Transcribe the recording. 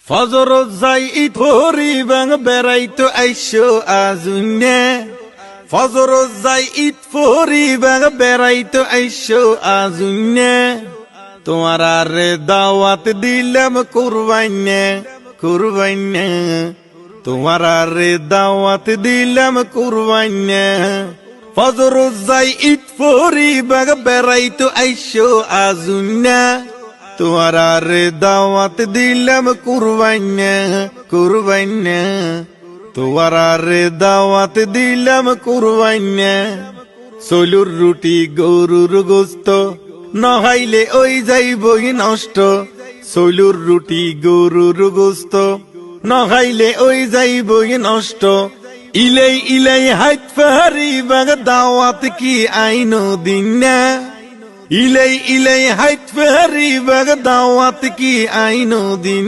ফজর যাই ঈদ ভরি বাং বেড়াইতো আইসো আজুনে ফজর যাই ঈদ ভরি বাং বেড়াইতো আইসো আজুনে তোমার আরে দাওয়াত দিলাম কুরবাইনে কুরবাইনে তোমার আরে দাওয়াত দিলাম কুরবাইনে ফজর যাই ঈদ ভরি বাং বেড়াইতো আইসো আজুনে তোমার আরে দাওয়াত দিলাম কুরবাইনে কুরবাইনে তোমার আরে দাওয়াত দিলাম কুরবাইনে সলুর রুটি গরুর গোস্ত নহাইলে ওই যাইবই নষ্ট সলুর রুটি গরুর গোস্ত নহাইলে ওই যাইবই নষ্ট ইলাই ইলাই হাইত ফারি বাগ দাওয়াত কি আইনো দিন না ইলাই ইলাই হাইত ফারি বাগ দাওয়াত কি আইনো দিন